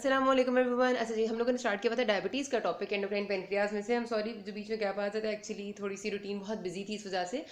अस्सलाम वालेकुम एवरीवन। अच्छा जी, हम लोगों ने स्टार्ट किया हुआ था डायबिटीज़ का टॉपिक एंडोक्राइन पेनक्रियाज में से। हम सॉरी जो बीच में गैप आ जाता है, एक्चुअली थोड़ी सी रूटीन बहुत बिजी थी इस वजह से।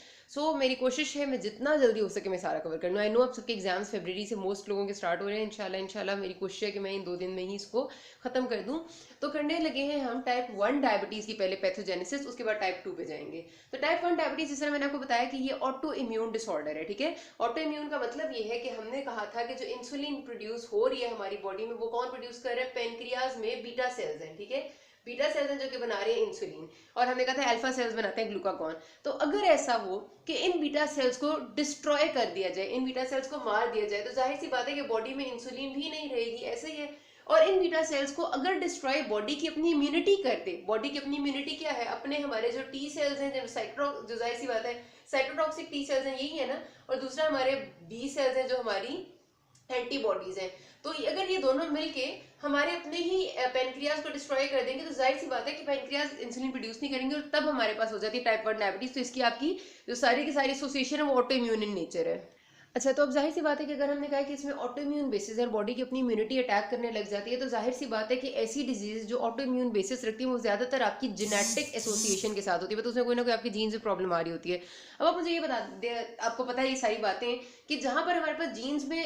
मेरी कोशिश है मैं जितना जल्दी हो सके मैं सारा कवर कर लूँ। आई नो आप सबके एग्जाम्स फरवरी से मोस्ट लोगों के स्टार्ट हो रहे हैं। इंशाल्लाह मेरी कोशिश है कि मैं इन 2 दिन में ही इसको ख़त्म कर दूँ। तो करने लगे हैं हम टाइप 1 डायबिटीज़ की पहले पैथोजेनेसिस, उसके बाद टाइप 2 पे जाएंगे। तो टाइप 1 डायबिटीज़ जिस तरह मैंने आपको बताया कि ये ऑटो इम्यून डिसऑर्डर है, ठीक है। ऑटो इम्यून का मतलब ये है कि हमने कहा था कि जो इंसुलिन प्रोड्यूस हो रही है हमारी बॉडी में, वो कौन प्रोड्यूस कर रहा है? पेनक्रियाज में बीटा सेल्स हैं, ठीक है। बीटा सेल्स हैं जो कि बना रहे हैं इंसुलिन, और हमने कहा था अल्फा सेल्स बनाते हैं ग्लूकागॉन। तो अगर ऐसा हो कि इन बीटा सेल्स को डिस्ट्रॉय कर दिया जाए, इन बीटा सेल्स को मार दिया जाए, तो जाहिर सी बात है कि बॉडी में इंसुलिन भी नहीं रहेगी, ऐसे ही है। और इन बीटा सेल्स को अगर डिस्ट्रॉय बॉडी की अपनी इम्यूनिटी कर दे, बॉडी की अपनी इम्यूनिटी क्या है? अपने हमारे जो टी सेल्स हैं, जो जाहिर सी बात है साइटोटॉक्सिक टी सेल्स हैं, यही है ना। और दूसरा हमारे बी सेल्स हैं जो हमारी एंटीबॉडीज हैं। तो अगर ये दोनों मिलके हमारे अपने ही पेनक्रियाज को डिस्ट्रॉय कर देंगे, तो जाहिर सी बात है कि पेनक्रियाज इंसुलिन प्रोड्यूस नहीं करेंगे, और तब हमारे पास हो जाती है टाइप 1 डायबिटीज। तो इसकी आपकी जो सारी की सारी एसोसिएशन है वो ऑटो इम्यून इन नेचर है। अच्छा, तो अब जाहिर सी बात है कि अगर हमने कहा कि इसमें ऑटो इम्यून बेसिस है, बॉडी की अपनी इम्यूनिटी अटैक करने लग जाती है, तो जाहिर सी बात है कि ऐसी डिजीज जो ऑटो इम्यून बेसिस रखती है वो ज्यादातर आपकी जेनेटिक एसोसिएशन के साथ होती है, तो उसमें कोई ना कोई आपकी जीन्स में प्रॉब्लम आ रही होती है। अब आप मुझे ये बता दे, आपको पता है ये सारी बातें कि जहां पर हमारे पास जीन्स में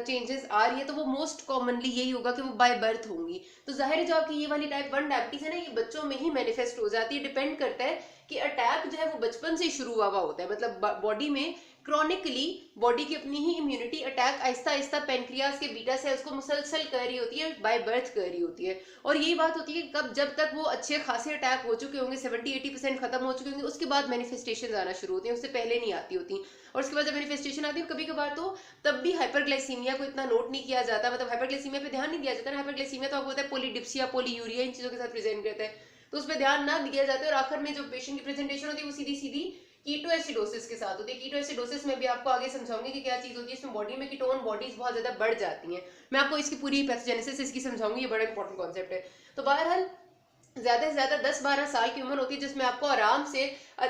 चेंजेस आ रही है, तो वो मोस्ट कॉमनली यही होगा कि वो बाय बर्थ होंगी। तो जाहिर है जो आपकी ये वाली टाइप 1 डायबिटीज है ना, ये बच्चों में ही मैनिफेस्ट हो जाती है। डिपेंड करता है कि अटैक जो है वो बचपन से शुरू हुआ होता है, मतलब बॉडी में क्रॉनिकली बॉडी की अपनी ही immunity attack Aahista Aahista pancreas के बीटा सेल्स को मुसलसल कर रही होती है, बाय बर्थ कर रही होती है। और यही बात होती है कि कब जब तक वो अच्छे खासे अटैक हो चुके होंगे, 70-80% खत्म हो चुके होंगे, उसके बाद मैनिफेस्टेशन आना शुरू होती है, उससे पहले नहीं आती होती। और उसके बाद जब मैनिफेस्टेशन आती है कभी कभार, तो तब भी हाइपरग्लाइसीमिया को इतना नोट नहीं किया जाता, मतलब हाइपरग्लाइसीमिया पे ध्यान नहीं दिया जाता ना। हाइपरग्लाइसीमिया तो आपको होता है पोलीडिप्सिया, पोलीयूरिया, इन चीजों के साथ प्रेजेंट करता है, तो उस पर ध्यान ना दिया जाता है। और आखिर में जो पेशेंट की प्रेजेंटेशन होती है वो सीधी सीधी कीटोएसिडोसिस के साथ होती है। कीटोएसिडोसिस में भी आपको आगे समझाऊंगी कि क्या चीज होती है। इसमें बॉडी में कीटोन बॉडीज बहुत ज्यादा बढ़ जाती हैं। मैं आपको इसकी पूरी पैथोजेनेसिस इसकी समझाऊंगी, ये बड़ा इंपॉर्टेंट कॉन्सेप्ट है। तो बहरहाल ज्यादा से ज्यादा 10-12 साल की उम्र होती है जिसमें आपको आराम से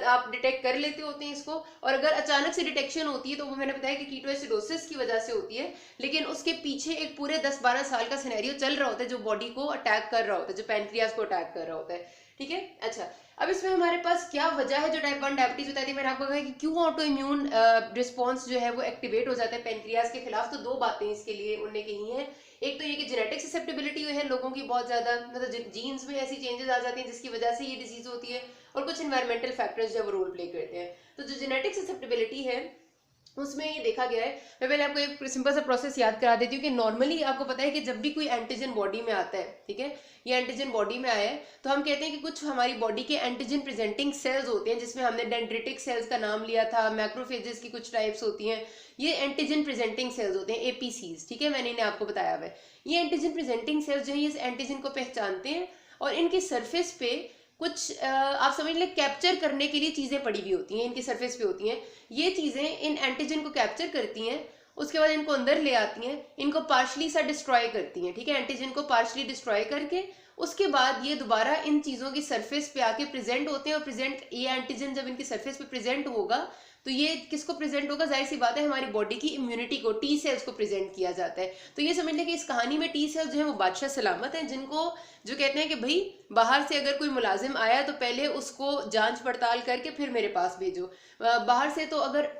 आप डिटेक्ट कर लेते होते हैं इसको। और अगर अचानक से डिटेक्शन होती है तो वो मैंने बताया कि कीटोएसिडोसिस की वजह से होती है, लेकिन उसके पीछे एक पूरे 10-12 साल का सिनेरियो चल रहा होता है जो बॉडी को अटैक कर रहा होता है, जो पैनक्रियाज को अटैक कर रहा होता है, ठीक है। अच्छा, अब इसमें हमारे पास क्या वजह है जो टाइप 1 डायबिटीज बताई थी मैंने आपको, कहा कि क्यों ऑटो इम्यून रिस्पॉन्स जो है वो एक्टिवेट हो जाता है पेनक्रियाज के खिलाफ। तो दो बातें इसके लिए उनने कही हैं। एक तो ये कि जेनेटिक ससेप्टेबिलिटी है लोगों की बहुत ज्यादा, मतलब जीन्स में ऐसी चेंजेस आ जाती हैं जिसकी वजह से ये डिजीज होती है, और कुछ इन्वायरमेंटल फैक्टर्स जो रोल प्ले करते हैं। तो जो जेनेटिक ससेप्टेबिलिटी है उसमें ये देखा गया है। मैं पहले आपको एक सिंपल सा प्रोसेस याद करा देती हूँ कि नॉर्मली आपको पता है कि जब भी कोई एंटीजन बॉडी में आता है, ठीक है, ये एंटीजन बॉडी में आया है, तो हम कहते हैं कि कुछ हमारी बॉडी के एंटीजन प्रेजेंटिंग सेल्स होते हैं, जिसमें हमने डेंड्रिटिक सेल्स का नाम लिया था, मैक्रोफेजेस की कुछ टाइप्स होती हैं, ये एंटीजन प्रेजेंटिंग सेल्स होते हैं, एपीसीज, ठीक है, मैंने इन्हें आपको बताया हुआ है। ये एंटीजन प्रेजेंटिंग सेल्स जो है इस एंटीजन को पहचानते हैं, और इनकी सरफेस पे कुछ आप समझ लें कैप्चर करने के लिए चीजें पड़ी हुई होती हैं, इनकी सरफेस पे होती हैं। ये चीजें इन एंटीजन को कैप्चर करती हैं, उसके बाद इनको अंदर ले आती हैं, इनको पार्शली सा डिस्ट्रॉय करती हैं, ठीक है, एंटीजन को पार्शली डिस्ट्रॉय करके उसके बाद ये दोबारा इन चीजों की सरफेस पे आके प्रेजेंट होते हैं। और प्रेजेंट ये एंटीजन जब इनकी सरफेस पे प्रेजेंट होगा, तो ये किसको प्रेजेंट होगा? जाहिर सी बात है हमारी बॉडी की इम्यूनिटी को, टी सेल्स को प्रेजेंट किया जाता है। तो ये समझ लें कि इस कहानी में टी सेल्स जो है वो बादशाह सलामत हैं, जिनको जो कहते हैं कि भाई बाहर से अगर कोई मुलाजिम आया तो पहले उसको जांच पड़ताल करके फिर मेरे पास भेजो। बाहर से तो अगर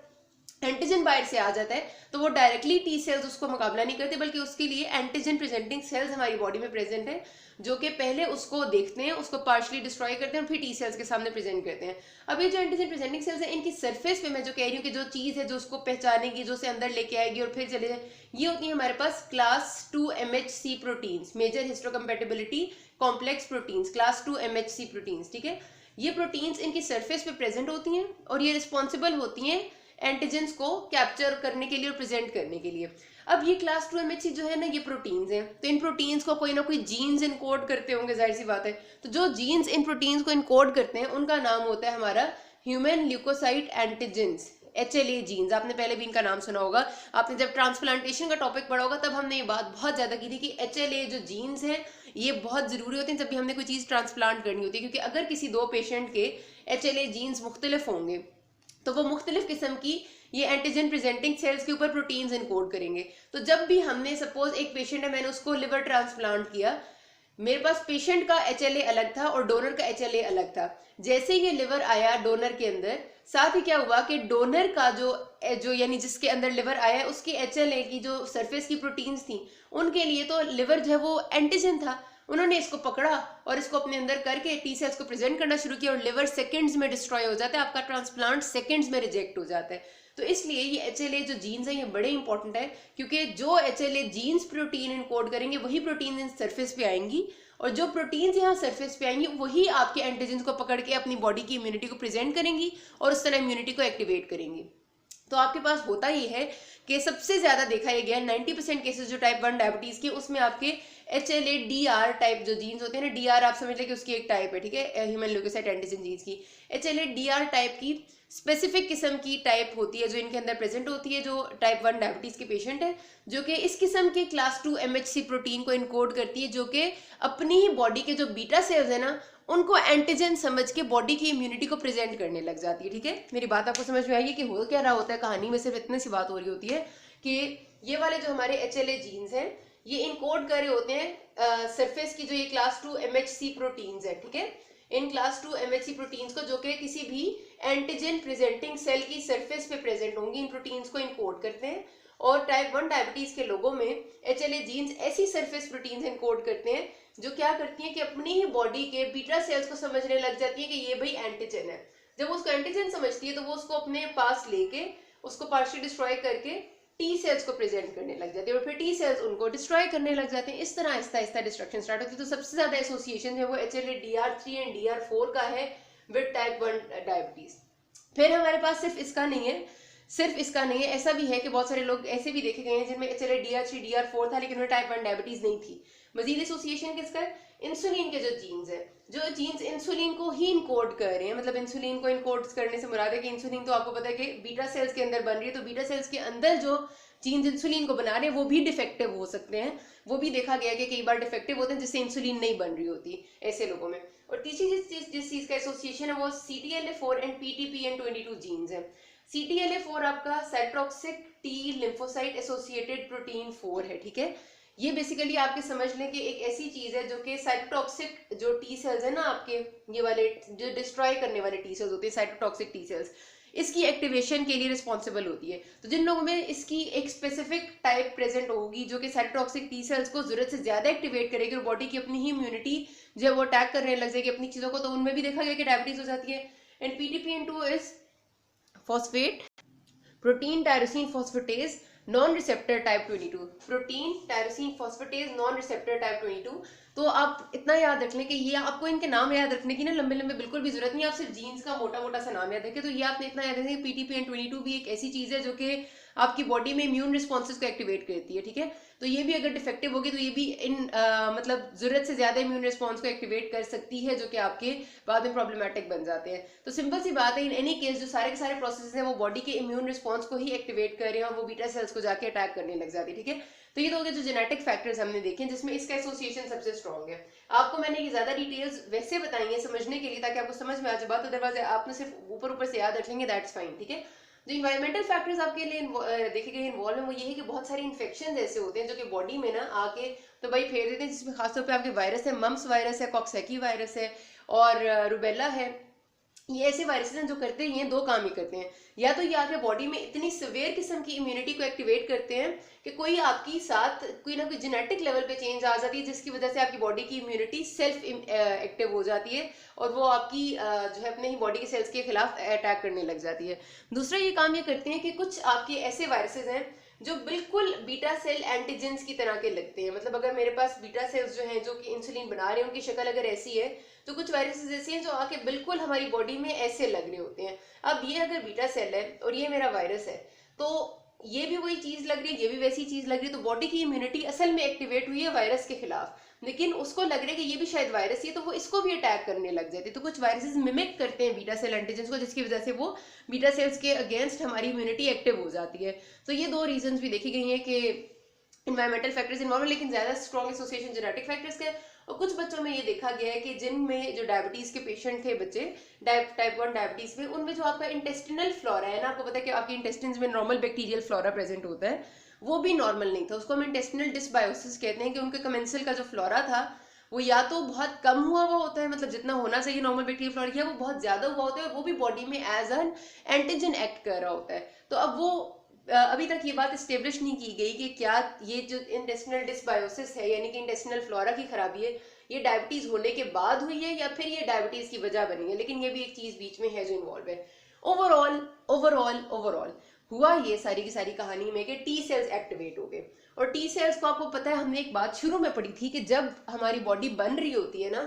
एंटीजन बाहर से आ जाता है तो वो डायरेक्टली टी सेल्स उसको मुकाबला नहीं करते, बल्कि उसके लिए एंटीजन प्रेजेंटिंग सेल्स हमारी बॉडी में प्रेजेंट है, जो कि पहले उसको देखते हैं, उसको पार्शली डिस्ट्रॉय करते हैं और फिर टी सेल्स के सामने प्रेजेंट करते हैं। अब ये जो एंटीजन प्रेजेंटिंग सेल्स है, इनकी सरफेस पे मैं जो कह रही हूँ कि जो चीज है जो उसको पहचानेगी, जो उसे अंदर लेके आएगी और फिर चले जाए, ये होती है हमारे पास class 2 MHC proteins, major histocompatibility complex proteins, class 2 MHC proteins, ठीक है। ये प्रोटीन्स इनकी सरफेस पे प्रेजेंट होती हैं और ये रिस्पॉन्सिबल होती हैं एंटीजेंस को कैप्चर करने के लिए और प्रेजेंट करने के लिए। अब ये क्लास 2 MHC जो है ना, ये प्रोटीन्स हैं, तो इन प्रोटीन्स को कोई ना कोई जीन्स इनकोड करते होंगे, जाहिर सी बात है। तो जो जीन्स इन प्रोटीन्स को इनकोड करते हैं उनका नाम होता है हमारा human leukocyte antigens, HLA genes. आपने पहले भी इनका नाम सुना होगा, आपने जब ट्रांसप्लांटेशन का टॉपिक पढ़ा होगा तब हमने ये बात बहुत ज्यादा की थी कि HLA जो जीन्स हैं ये बहुत जरूरी होते हैं जब भी हमने कोई चीज ट्रांसप्लांट करनी होती है, क्योंकि अगर किसी दो पेशेंट के HLA जीन्स मुख्तलिफ होंगे तो वो मुख्तलिफ किस्म की ये एंटीजन प्रेजेंटिंग सेल्स के ऊपर प्रोटीन्स इनकोड करेंगे। तो जब भी हमने सपोज एक पेशेंट है, मैंने उसको लिवर ट्रांसप्लांट किया, मेरे पास पेशेंट का HLA अलग था और डोनर का HLA अलग था। जैसे ये लिवर आया डोनर के अंदर, साथ ही क्या हुआ कि डोनर का जो यानी जिसके अंदर लिवर आया उसकी HLA की जो सरफेस की प्रोटीन्स थी, उनके लिए तो लिवर जो है वो एंटीजन था। उन्होंने इसको पकड़ा और इसको अपने अंदर करके टी सेल्स को प्रेजेंट करना शुरू किया और लिवर सेकंड्स में डिस्ट्रॉय हो जाता है, आपका ट्रांसप्लांट सेकंड्स में रिजेक्ट हो जाता है। तो इसलिए ये HLA जो जीन्स है ये बड़े इंपॉर्टेंट है, क्योंकि जो HLA जीन्स प्रोटीन इनकोड करेंगे वही प्रोटीन इन सरफेस पे आएंगी, और जो प्रोटीन्स यहाँ सरफेस पे आएंगी वही आपके एंटीजन को पकड़ के अपनी बॉडी की इम्यूनिटी को प्रेजेंट करेंगी और उस तरह इम्यूनिटी को एक्टिवेट करेंगी। तो आपके पास होता ही है कि सबसे ज्यादा देखा यह गया 90% केसेस जो टाइप 1 डायबिटीज के, उसमें आपके HLA DR टाइप जो जीन्स होते हैं ना, DR आप समझ लें कि उसकी एक टाइप है, ठीक है, ह्यूमन ल्यूकोसाइट एंटीजन जीन्स की। HLA DR टाइप की स्पेसिफिक किस्म की टाइप होती है जो इनके अंदर प्रेजेंट होती है, जो टाइप 1 डायबिटीज के पेशेंट है, जो कि इस किस्म के क्लास 2 MHC प्रोटीन को इनकोड करती है, जो कि अपनी ही बॉडी के जो बीटा सेल्स है ना उनको एंटीजन समझ के बॉडी की इम्यूनिटी को प्रेजेंट करने लग जाती है। ठीक है, मेरी बात आपको समझ में आएगी कि हो क्या रहा होता है कहानी में, सिर्फ इतनी सी बात हो रही होती है कि ये वाले जो हमारे HLA जीन्स हैं ये इनकोड कर रहे होते हैं सरफेस की जो ये क्लास 2 MHC प्रोटीन्स है, ठीक है, इन क्लास 2 MHC प्रोटीन्स को, जो कि किसी भी एंटीजन प्रेजेंटिंग सेल की सरफेस पे प्रेजेंट होंगी, इन प्रोटीन्स को इनकोड करते हैं। और टाइप 1 डायबिटीज के लोगों में HLA जीन्स ऐसी सरफेस प्रोटीन्स इनकोड करते हैं जो क्या करती हैं कि अपनी ही बॉडी के बीटा सेल्स को समझने लग जाती है कि ये भाई एंटीजन है। जब उसको एंटीजन समझती है तो वो उसको अपने पास लेके उसको पार्शियली डिस्ट्रॉय करके टी सेल्स को प्रेजेंट करने लग जाती है और फिर टी सेल्स उनको डिस्ट्रॉय करने लग जाते हैं। इस तरह आहिस्ता आहिस्ता डिस्ट्रक्शन स्टार्ट होती है। तो सबसे ज्यादा एसोसिएशन है वो HLA DR3 एंड DR4 का है विद टाइप 1 डायबिटीज। फिर हमारे पास सिर्फ इसका नहीं है, ऐसा भी है कि बहुत सारे लोग ऐसे भी देखे गए हैं जिनमें HLA DR3 DR4 था लेकिन उन्हें टाइप 1 डायबिटीज नहीं थी। मजीद एसोसिएशन किसका है? इंसुलिन के जो जीन्स है, जो जीन्स इंसुलिन को ही इनकोड कर रहे हैं, मतलब इंसुलिन को इनकोड करने से मुराद है कि इंसुलिन तो आपको पता है कि बीटा सेल्स के अंदर बन रही है, तो बीटा सेल्स के अंदर जो जीन्स इंसुलिन को बना रहे हैं वो भी डिफेक्टिव हो सकते हैं। वो भी देखा गया कि कई बार डिफेक्टिव होते हैं जिससे इंसुलिन नहीं बन रही होती ऐसे लोगों में। और तीसरी जिस चीज का एसोसिएशन है वो CTLA4 एंड PTPN22 जीन्स है। CTLA4 आपका cytotoxic T lymphocyte associated protein 4 है, ठीक है। ये बेसिकली आपके समझ लें कि एक ऐसी चीज है जो कि साइटोटॉक्सिक जो टी सेल्स है ना आपके, ये वाले जो डिस्ट्रॉय करने वाले टी सेल्स होते हैं, साइटोटॉक्सिक टी सेल्स, इसकी एक्टिवेशन के लिए रिस्पॉन्सिबल होती है। तो जिन लोगों में इसकी एक स्पेसिफिक टाइप प्रेजेंट होगी जो कि साइटोटॉक्सिक टी सेल्स को जरूरत से ज्यादा एक्टिवेट करेगी और बॉडी की अपनी ही इम्यूनिटी जो है वो अटैक करने लग जाएगी अपनी चीजों को, तो उनमें भी देखा गया कि डायबिटीज हो जाती है। And PTPN2 is phosphate protein tyrosine phosphatase non receptor type 22, protein tyrosine phosphatase non receptor type 22। तो आप इतना याद रख लें कि ये आपको इनके नाम याद रखने की ना लंबे लंबे बिल्कुल भी जरूरत नहीं, आप सिर्फ जीन्स का मोटा मोटा सा नाम याद रखें। तो ये आपने इतना याद रखें कि PTPN22 भी एक ऐसी चीज है जो कि आपकी बॉडी में इम्यून रिस्पॉन्सेज को एक्टिवेट करती है, ठीक है। तो ये भी अगर डिफेक्टिव होगी तो ये भी मतलब जरूरत से ज्यादा इम्यून रिस्पॉन्स को एक्टिवेट कर सकती है, जो कि आपके बाद में प्रॉब्लमेटिक बन जाते हैं। तो सिंपल सी बात है, इन एनी केस जो सारे के सारे प्रोसेस हैं वो बॉडी के इम्यून रिस्पॉन्स को ही एक्टिवेट कर रहे हैं और वो बीटा सेल्स को जाके अटैक करने लग जाती है, ठीक है। तो ये तो हो गए जो जेनेटिक फैक्टर्स हमने देखे जिसमें इसका एसोसिएशन सबसे स्ट्रॉन्ग है। आपको मैंने ये ज्यादा डिटेल्स वैसे बताई है समझने के लिए ताकि आपको समझ में आ जाए बात, अदरवाइज आपने सिर्फ ऊपर ऊपर से याद रखेंगे, दैट्स फाइन, ठीक है। जो इन्वायरमेंटल फैक्टर्स आपके लिए देखे गए इन्वॉल्व है वो ये है कि बहुत सारे इन्फेक्शन ऐसे होते हैं जो कि बॉडी में ना आके तो भाई फेर देते हैं, जिसमें खासतौर पे आपके वायरस है, मम्स वायरस है, कॉक्सैकी वायरस है और रुबेला है। ये ऐसे वायरसेस हैं जो करते हैं, ये दो काम ही करते हैं, या तो ये आपके बॉडी में इतनी सिवियर किस्म की इम्यूनिटी को एक्टिवेट करते हैं कि कोई आपकी साथ कोई ना कोई जेनेटिक लेवल पे चेंज आ जाती है जिसकी वजह से आपकी बॉडी की इम्यूनिटी सेल्फ एक्टिव हो जाती है और वो आपकी जो है अपने ही बॉडी के सेल्स के खिलाफ अटैक करने लग जाती है। दूसरा ये काम ये करते हैं कि कुछ आपके ऐसे वायरसेस हैं जो बिल्कुल बीटा सेल एंटीजेंस की तरह के लगते हैं, मतलब अगर मेरे पास बीटा सेल्स जो हैं जो कि इंसुलिन बना रहे हैं उनकी शक्ल अगर ऐसी है तो कुछ वायरसेस ऐसे हैं जो आके बिल्कुल हमारी बॉडी में ऐसे लग रहे होते हैं। अब ये अगर बीटा सेल है और ये मेरा वायरस है तो ये भी वही चीज लग रही है, ये भी वैसी चीज लग रही है, तो बॉडी की इम्यूनिटी असल में एक्टिवेट हुई है वायरस के खिलाफ, लेकिन उसको लग रहा है कि ये भी शायद वायरस ही है तो वो इसको भी अटैक करने लग जाती है। तो कुछ वायरसेस मिमिक करते हैं बीटा सेल एंटीजेंस को जिसकी वजह से वो बीटा सेल्स के अगेंस्ट हमारी इम्यूनिटी एक्टिव हो जाती है। तो ये दो रीजंस भी देखी गई हैं कि इन्वायरमेंटल फैक्टर्स इन्वॉल्व है, लेकिन ज्यादा स्ट्रॉन्ग एसोसिएशन जेनेटिक फैक्टर्स का है। और कुछ बच्चों में ये देखा गया है कि जिनमें जो डायबिटीज के पेशेंट थे बच्चे, टाइप 1 डायबिटीज में, उनमें जो आपका इंटेस्टिनल फ्लोरा है ना, आपको पता है कि आपके इंटेस्टिन में नॉर्मल बैक्टीरियल फ्लोरा प्रेजेंट होता है, वो भी नॉर्मल नहीं था। उसको हम इंटेस्टिनल डिसबायोसिस कहते हैं कि उनके कमेंसल का जो फ्लोरा था वो या तो बहुत कम हुआ हुआ होता है, मतलब जितना होना चाहिए नॉर्मल बैक्टीरियल फ्लोरा किया, वो बहुत ज्यादा हुआ होता है, और वो भी बॉडी में एज एन एंटीजन एक्ट कर रहा होता है। तो अब वो अभी तक ये बात स्टेब्लिश नहीं की गई कि क्या ये जो इंटेस्टिनल डिसबायोसिस है, यानी कि इंटेस्टिनल फ्लोरा की खराबी है, ये डायबिटीज होने के बाद हुई है या फिर ये डायबिटीज की वजह बनी है, लेकिन ये भी एक चीज बीच में है जो इन्वॉल्व है। ओवरऑल ओवरऑल ओवरऑल हुआ ये सारी की सारी कहानी में कि टी सेल्स एक्टिवेट हो गए। और टी सेल्स को आपको पता है, हमने एक बात शुरू में पढ़ी थी कि जब हमारी बॉडी बन रही होती है ना,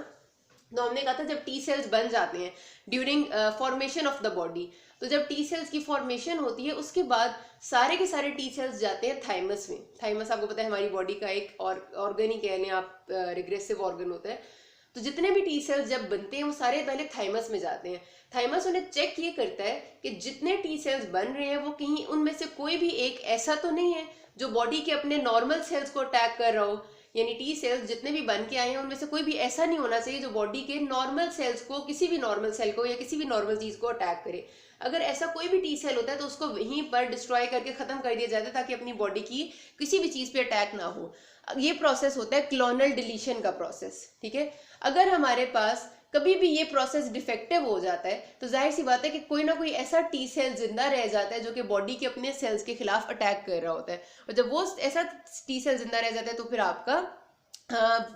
तो हमने कहा था जब टी सेल्स बन जाते हैं during formation of the body, तो जब टी सेल्स की फॉर्मेशन होती है उसके बाद सारे के सारे टी सेल्स जाते हैं थाइमस में। थाइमस आपको पता है हमारी बॉडी का एक ऑर्गन ही कह लें आप, रिग्रेसिव ऑर्गन होता है। तो जितने भी टी सेल्स जब बनते हैं वो सारे पहले थाइमस में जाते हैं। थाइमस उन्हें चेक ये करता है कि जितने टी सेल्स बन रहे हैं वो कहीं उनमें से कोई भी एक ऐसा तो नहीं है जो बॉडी के अपने नॉर्मल सेल्स को अटैक कर रहा हो। यानी टी सेल्स जितने भी बन के आए हैं उनमें से कोई भी ऐसा नहीं होना चाहिए जो बॉडी के नॉर्मल सेल्स को, किसी भी नॉर्मल सेल को या किसी भी नॉर्मल चीज को अटैक करे। अगर ऐसा कोई भी टी सेल होता है तो उसको वहीं पर डिस्ट्रॉय करके खत्म कर दिया जाता है ताकि अपनी बॉडी की किसी भी चीज पे अटैक ना हो। ये प्रोसेस होता है क्लोनल डिलीशन का प्रोसेस, ठीक है। अगर हमारे पास कभी भी ये प्रोसेस डिफेक्टिव हो जाता है तो जाहिर सी बात है कि कोई ना कोई ऐसा टी सेल जिंदा रह जाता है जो कि बॉडी के अपने सेल्स के खिलाफ अटैक कर रहा होता है। और जब वो ऐसा टी सेल जिंदा रह जाता है तो फिर आपका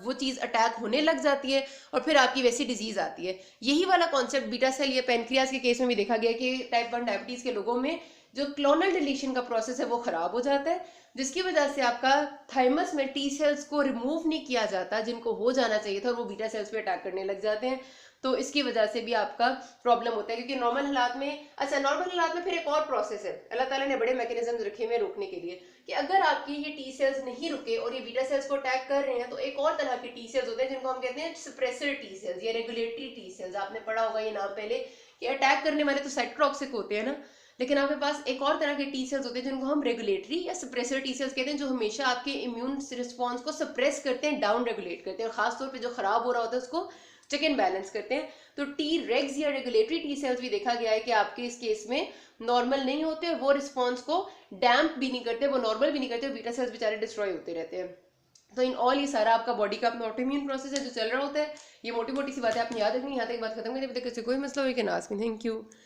वो चीज अटैक होने लग जाती है और फिर आपकी वैसी डिजीज आती है। यही वाला कॉन्सेप्ट बीटा सेल या पेनक्रियाज के केस में भी देखा गया कि टाइप 1 डायबिटीज के लोगों में जो क्लोनल डिलीशन का प्रोसेस है वो खराब हो जाता है, जिसकी वजह से आपका थाइमस में टी सेल्स को रिमूव नहीं किया जाता जिनको हो जाना चाहिए था, और वो बीटा सेल्स पे अटैक करने लग जाते हैं। तो इसकी वजह से भी आपका प्रॉब्लम होता है, क्योंकि नॉर्मल हालात में, अच्छा नॉर्मल हालात में फिर एक और प्रोसेस है, अल्लाह ताला ने बड़े मैकेनिज्म रखे हुए रोकने के लिए, कि अगर आपके ये टी सेल्स नहीं रुके और ये बीटा सेल्स को अटैक कर रहे हैं तो एक और तरह के टी सेल्स होते हैं जिनको हम कहते हैं सप्रेसर टी सेल्स या रेगुलेटरी टी सेल्स। आपने पढ़ा होगा ये नाम पहले, कि अटैक करने वाले तो साइटोटॉक्सिक होते हैं ना, लेकिन आपके पास एक और तरह के टी सेल्स होते हैं जिनको हम रेगुलेटरी या सप्रेसर टी सेल्स कहते हैं, जो हमेशा आपके इम्यून रिस्पॉन्स को सप्रेस करते हैं, डाउन रेगुलेट करते हैं, और खासतौर पर जो खराब हो रहा होता है उसको चेक एंड बैलेंस करते हैं। तो टी रेग्स या रेगुलेटरी टी सेल्स भी देखा गया है कि आपके इस केस में नॉर्मल नहीं होते, वो रिस्पॉन्स को डैम्प भी नहीं करते, वो नॉर्मल भी नहीं करते, बीटा सेल्स बेचारे डिस्ट्रॉय होते रहते हैं। तो इन ऑल ये सारा आपका बॉडी का अपना ऑटोइम्यून प्रोसेस है जो चल रहा होता है। ये मोटी मोटी सी बातें आपने याद रखनी। यहाँ तक बात खत्म करनी, कोई मसला हो can ask me. Thank you.